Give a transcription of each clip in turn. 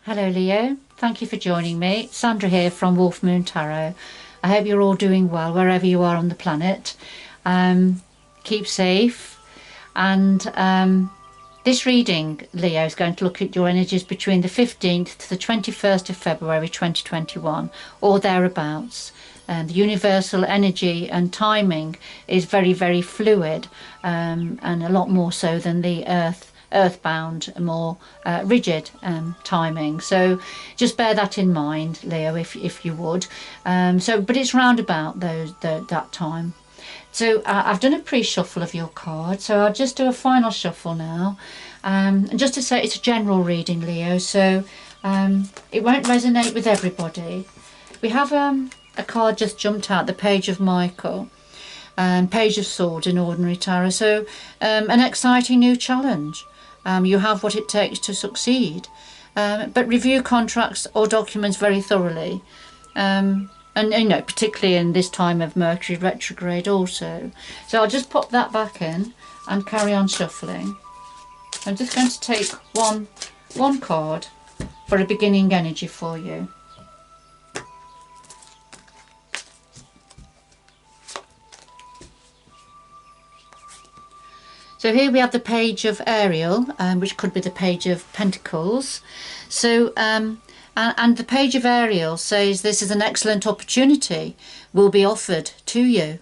Hello Leo, thank you for joining me. Sandra here from Wolf Moon Tarot. I hope you're all doing well wherever you are on the planet. Keep safe, and this reading, Leo, is going to look at your energies between the 15th to the 21st of February 2021 or thereabouts. The universal energy and timing is very, very fluid, and a lot more so than the earthbound, more rigid timing. So just bear that in mind, Leo, if you would. But it's round about that time. So I've done a pre-shuffle of your card, so I'll just do a final shuffle now. And just to say, it's a general reading, Leo, so it won't resonate with everybody. We have a card just jumped out, the Page of Michael, Page of Swords in Ordinary Tarot. So an exciting new challenge. You have what it takes to succeed, but review contracts or documents very thoroughly, and particularly in this time of Mercury retrograde also. So I'll just pop that back in and carry on shuffling. I'm just going to take one card for a beginning energy for you. So here we have the Page of Ariel, which could be the Page of Pentacles. So, and the Page of Ariel says this is an excellent opportunity will be offered to you.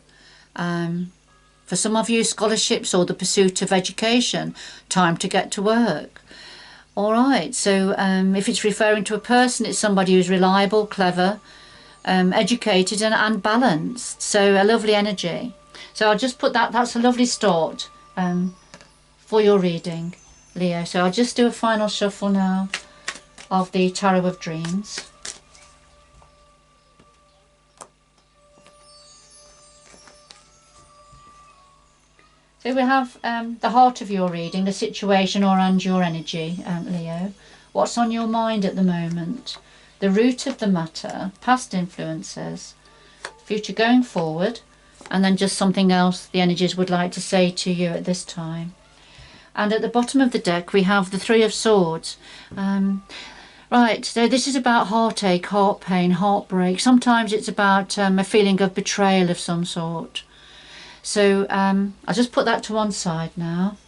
For some of you, scholarships or the pursuit of education, time to get to work. All right, so if it's referring to a person, it's somebody who's reliable, clever, educated and balanced. So a lovely energy. So I'll just put that's a lovely start for your reading, Leo. So I'll just do a final shuffle now of the Tarot of Dreams. So we have the heart of your reading, the situation and your energy, Leo. What's on your mind at the moment? The root of the matter, past influences, future going forward, and then just something else the energies would like to say to you at this time. And at the bottom of the deck we have the Three of Swords. Right, so this is about heartache, heart pain, heartbreak. Sometimes it's about a feeling of betrayal of some sort. So I'll just put that to one side now.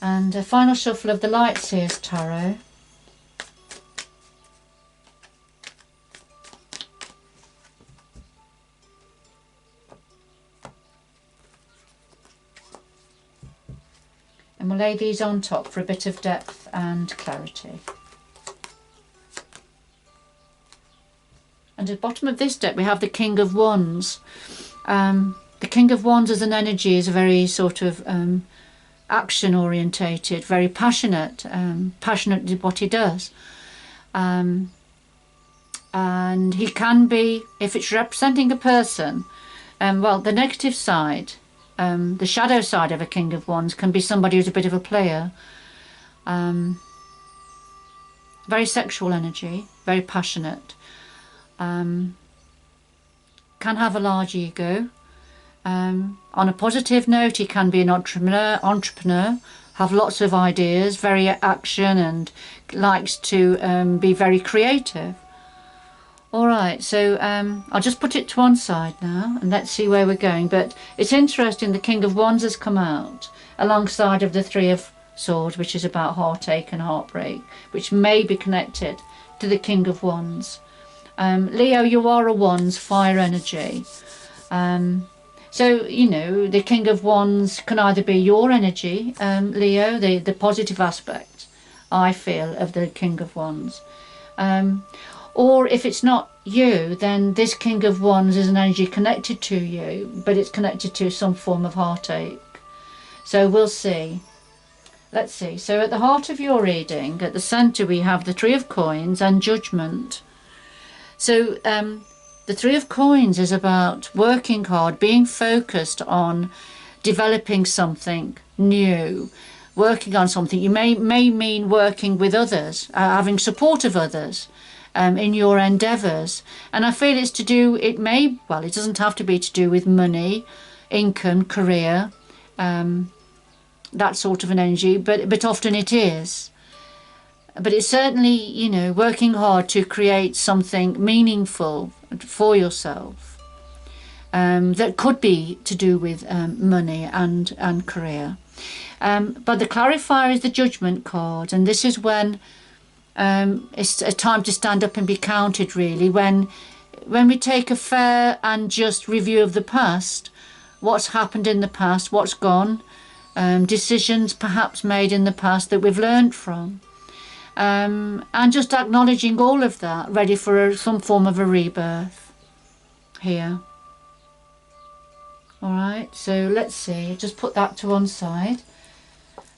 And a final shuffle of the Light Seers Tarot. And we'll lay these on top for a bit of depth and clarity. And at the bottom of this deck we have the King of Wands. The King of Wands as an energy is very sort of action orientated, very passionate, passionate in what he does. And he can be, if it's representing a person, well, the negative side, the shadow side of a King of Wands can be somebody who's a bit of a player. Very sexual energy, very passionate. Can have a large ego. On a positive note, he can be an entrepreneur, have lots of ideas, very action, and likes to be very creative. Alright, so I'll just put it to one side now and let's see where we're going. But it's interesting, the King of Wands has come out alongside of the Three of Swords, which is about heartache and heartbreak, which may be connected to the King of Wands. Leo, you are a Wands, fire energy. So, the King of Wands can either be your energy, Leo, the positive aspect, I feel, of the King of Wands. Or if it's not you, then this King of Wands is an energy connected to you, but it's connected to some form of heartache. So we'll see. Let's see. So at the heart of your reading, at the centre, we have the Three of Coins and Judgment. So the Three of Coins is about working hard, being focused on developing something new, working on something. You may mean working with others, having support of others in your endeavours. And I feel it's to do, it doesn't have to be to do with money, income, career, that sort of an energy, but often it is. But it's certainly, you know, working hard to create something meaningful for yourself that could be to do with money and career. But the clarifier is the judgment card, and this is when it's a time to stand up and be counted, really, when we take a fair and just review of the past, what's happened in the past, what's gone, decisions perhaps made in the past that we've learned from, and just acknowledging all of that, ready for some form of a rebirth here. All right, so let's see, just put that to one side.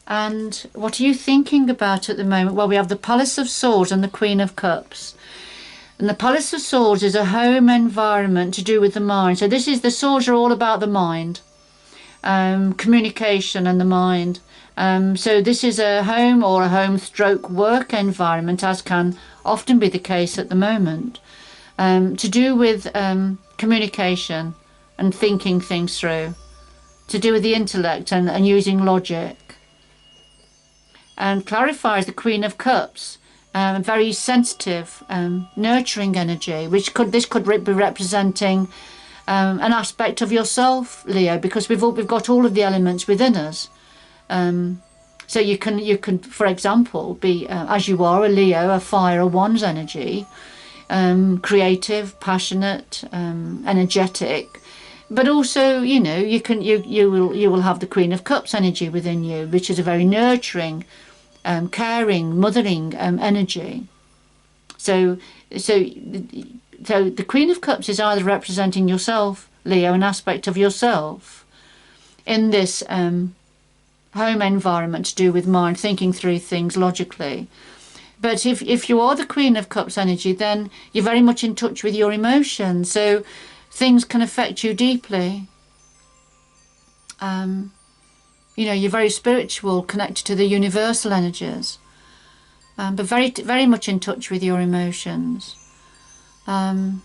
And what are you thinking about at the moment? Well, we have the Palace of Swords and the Queen of Cups. And the Palace of Swords is a home environment to do with the mind. So this is, the swords are all about the mind, communication and the mind. So this is a home or a home stroke work environment, as can often be the case at the moment, to do with communication and thinking things through, to do with the intellect and using logic. And clarifies the Queen of Cups, very sensitive, nurturing energy, which this could be representing an aspect of yourself, Leo, because we've got all of the elements within us. So you can, for example, be as you are, a Leo, a fire, a wands energy, creative, passionate, energetic. But also, you know, you will have the Queen of Cups energy within you, which is a very nurturing, caring, mothering energy. So the Queen of Cups is either representing yourself, Leo, an aspect of yourself in this home environment to do with mind, thinking through things logically. But if you are the Queen of Cups energy, then you're very much in touch with your emotions. So things can affect you deeply. You know, you're very spiritual, connected to the universal energies, but very, very much in touch with your emotions. So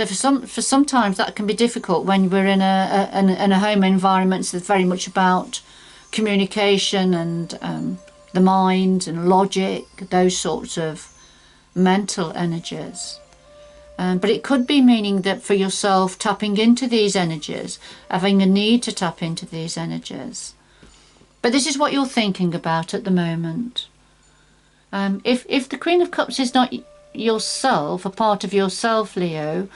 for sometimes that can be difficult when we're in a home environment that's very much about communication and the mind and logic, those sorts of mental energies. But it could be meaning that for yourself, tapping into these energies, having a need to tap into these energies. But this is what you're thinking about at the moment. If the Queen of Cups is not yourself, a part of yourself, Leo,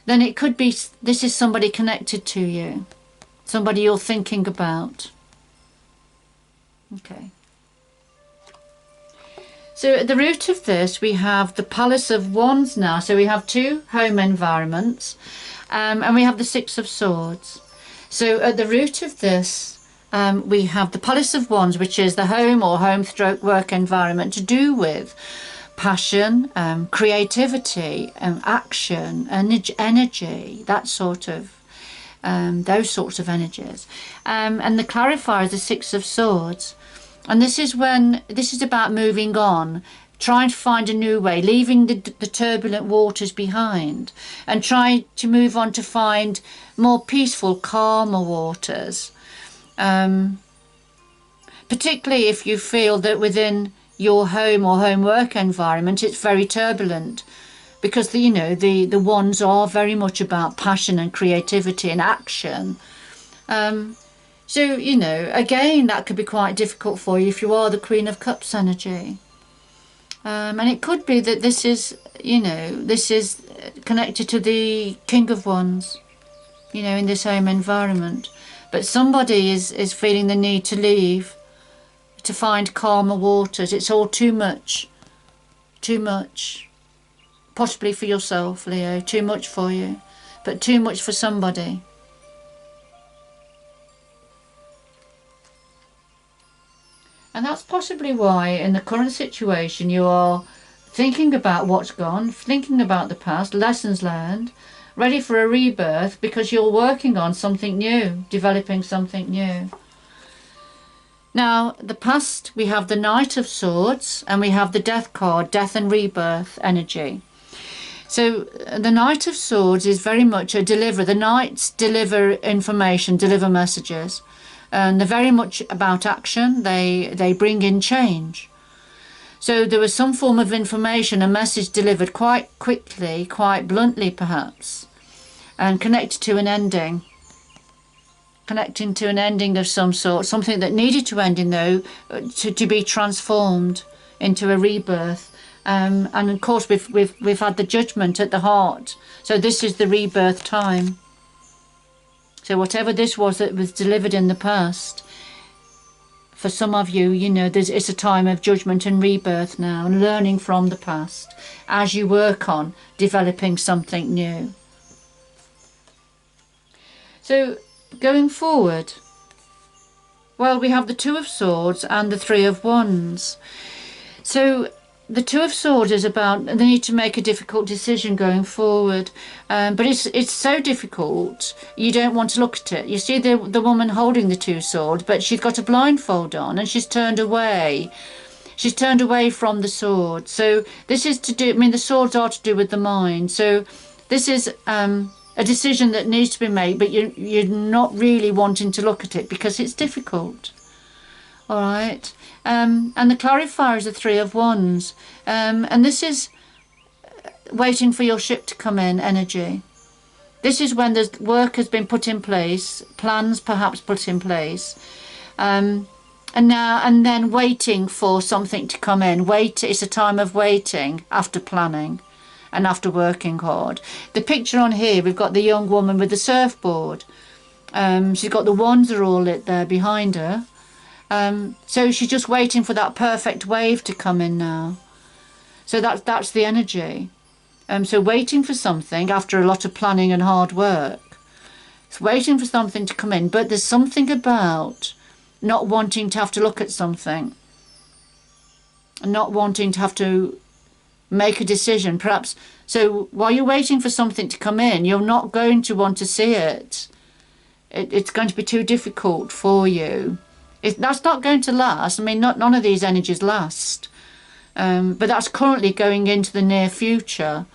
then it could be this is somebody connected to you, somebody you're thinking about. Okay. So at the root of this, we have the Palace of Wands now. So we have two home environments, and we have the Six of Swords. So at the root of this, we have the Palace of Wands, which is the home or home stroke work environment to do with passion, creativity, action, energy, that sort of, those sorts of energies. And the clarifier is the Six of Swords. And this is about moving on, trying to find a new way, leaving the turbulent waters behind and trying to move on to find more peaceful, calmer waters. Particularly if you feel that within your home or home work environment, it's very turbulent, because the wands are very much about passion and creativity and action. So, again, that could be quite difficult for you if you are the Queen of Cups energy. And it could be that this is connected to the King of Wands, in this home environment. But somebody is feeling the need to leave, to find calmer waters. It's all too much. Possibly for yourself, Leo, too much for you, but too much for somebody. And that's possibly why in the current situation you are thinking about what's gone, thinking about the past, lessons learned, ready for a rebirth, because you're working on something new, developing something new. Now, the past, we have the Knight of Swords and we have the Death card, death and rebirth energy. So the Knight of Swords is very much a deliverer. The Knights deliver information, deliver messages. And they're very much about action. They bring in change. So there was some form of information, a message delivered quite quickly, quite bluntly perhaps, and connected to an ending. Connecting to an ending of some sort, something that needed to end in though, to be transformed into a rebirth. And of course we've had the judgment at the heart. So this is the rebirth time. So whatever this was that was delivered in the past, for some of you, you know, it's a time of judgment and rebirth now, and learning from the past as you work on developing something new. So going forward, well, we have the Two of Swords and the Three of Wands. So the Two of Swords is about the need to make a difficult decision going forward, but it's so difficult you don't want to look at it. You see the woman holding the two swords, but she's got a blindfold on and she's turned away. She's turned away from the sword. So this is to do, I mean, the swords are to do with the mind. So this is a decision that needs to be made, but you're not really wanting to look at it because it's difficult. All right. And the clarifier is the Three of Wands. And this is waiting for your ship to come in energy. This is when the work has been put in place, plans perhaps put in place, and then waiting for something to come in. It's a time of waiting after planning and after working hard. The picture on here, we've got the young woman with the surfboard. She's got the wands are all lit there behind her. So she's just waiting for that perfect wave to come in now. So that's the energy. So waiting for something after a lot of planning and hard work. It's waiting for something to come in, but there's something about not wanting to have to look at something. Not wanting to have to make a decision, perhaps. So while you're waiting for something to come in, you're not going to want to see it. It's going to be too difficult for you. That's not going to last. I mean, none of these energies last. But that's currently going into the near future.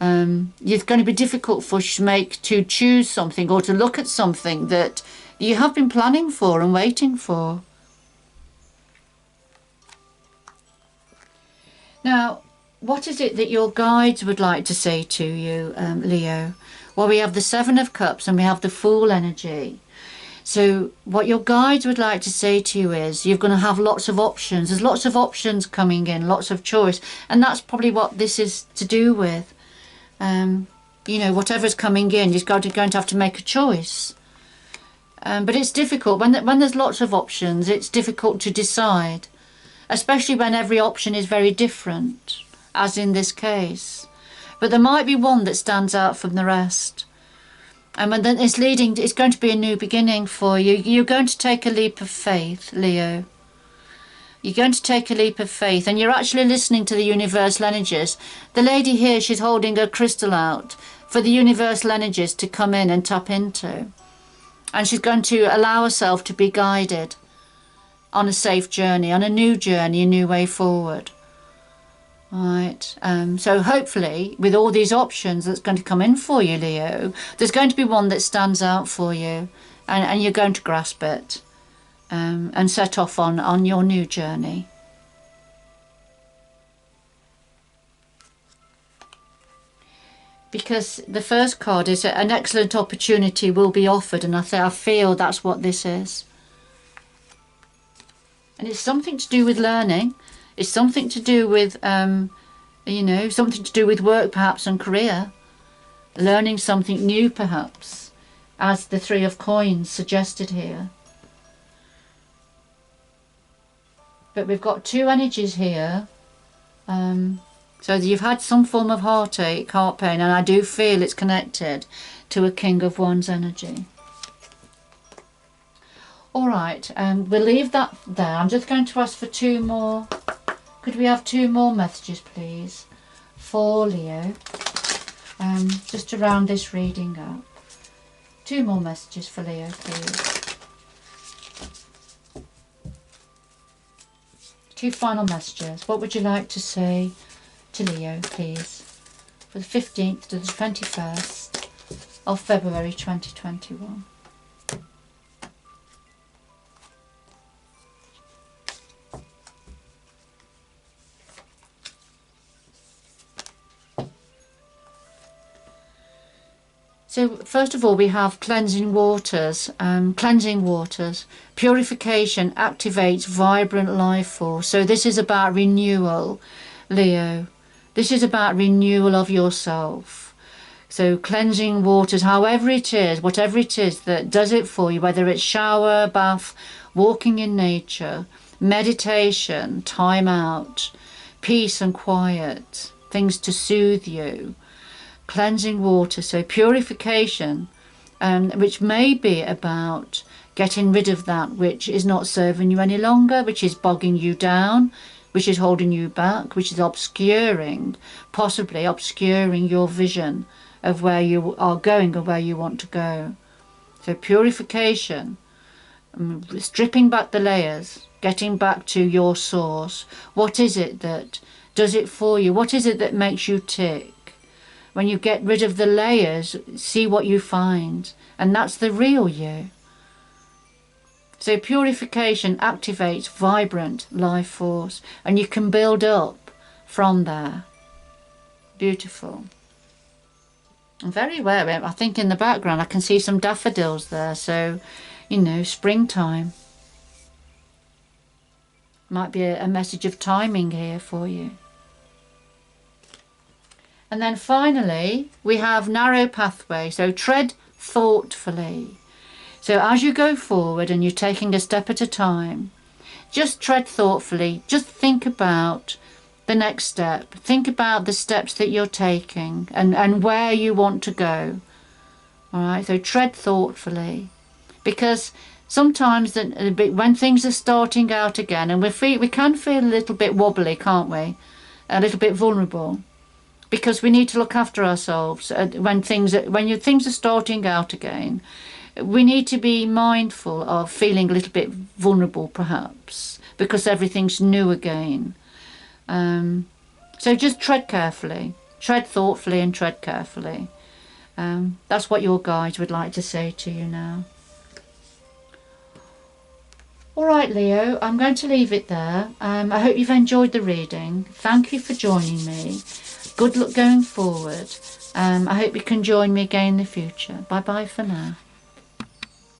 It's going to be difficult for you to choose something or to look at something that you have been planning for and waiting for. Now, what is it that your guides would like to say to you, Leo? Well, we have the Seven of Cups and we have the Fool energy. So what your guides would like to say to you is you're going to have lots of options. There's lots of options coming in, lots of choice. And that's probably what this is to do with. You know, whatever's coming in, you're going to have to make a choice. But it's difficult. When there's lots of options, it's difficult to decide. Especially when every option is very different, as in this case. But there might be one that stands out from the rest. And when then it's going to be a new beginning for you. You're going to take a leap of faith, Leo. You're going to take a leap of faith, and you're actually listening to the universal energies. The lady here, she's holding a crystal out for the universal energies to come in and tap into. And she's going to allow herself to be guided on a safe journey, on a new way forward. Right, so hopefully with all these options that's going to come in for you, Leo, there's going to be one that stands out for you, and you're going to grasp it and set off on your new journey. Because the first card is an excellent opportunity will be offered, and I feel that's what this is. And it's something to do with learning. It's something to do with, you know, something to do with work perhaps and career. Learning something new perhaps, as the Three of Coins suggested here. But we've got two energies here. So you've had some form of heartache, heart pain, and I do feel it's connected to a King of Wands energy. All right, we'll leave that there. I'm just going to ask for two more. Could we have two more messages, please, for Leo? Just to round this reading up. Two more messages for Leo, please. Two final messages. What would you like to say to Leo, please, for the 15th to the 21st of February 2021? So first of all, we have cleansing waters. Purification activates vibrant life force. So this is about renewal, Leo. This is about renewal of yourself. So cleansing waters, however it is, whatever it is that does it for you, whether it's shower, bath, walking in nature, meditation, time out, peace and quiet, things to soothe you. Cleansing water, so purification, which may be about getting rid of that which is not serving you any longer, which is bogging you down, which is holding you back, which is possibly obscuring your vision of where you are going or where you want to go. So purification, stripping back the layers, getting back to your source. What is it that does it for you? What is it that makes you tick? When you get rid of the layers, see what you find. And that's the real you. So purification activates vibrant life force. And you can build up from there. Beautiful. And very well. I think in the background I can see some daffodils there. So, you know, springtime. Might be a message of timing here for you. And then finally, we have narrow pathway. So tread thoughtfully. So as you go forward and you're taking a step at a time, just tread thoughtfully. Just think about the next step. Think about the steps that you're taking and where you want to go. All right, so tread thoughtfully. Because sometimes when things are starting out again, and we can feel a little bit wobbly, can't we? A little bit vulnerable. Because we need to look after ourselves when things are starting out again. We need to be mindful of feeling a little bit vulnerable, perhaps, because everything's new again. So just tread carefully, tread thoughtfully, and tread carefully. That's what your guides would like to say to you now. All right, Leo, I'm going to leave it there. I hope you've enjoyed the reading. Thank you for joining me. Good luck going forward. I hope you can join me again in the future. Bye bye for now.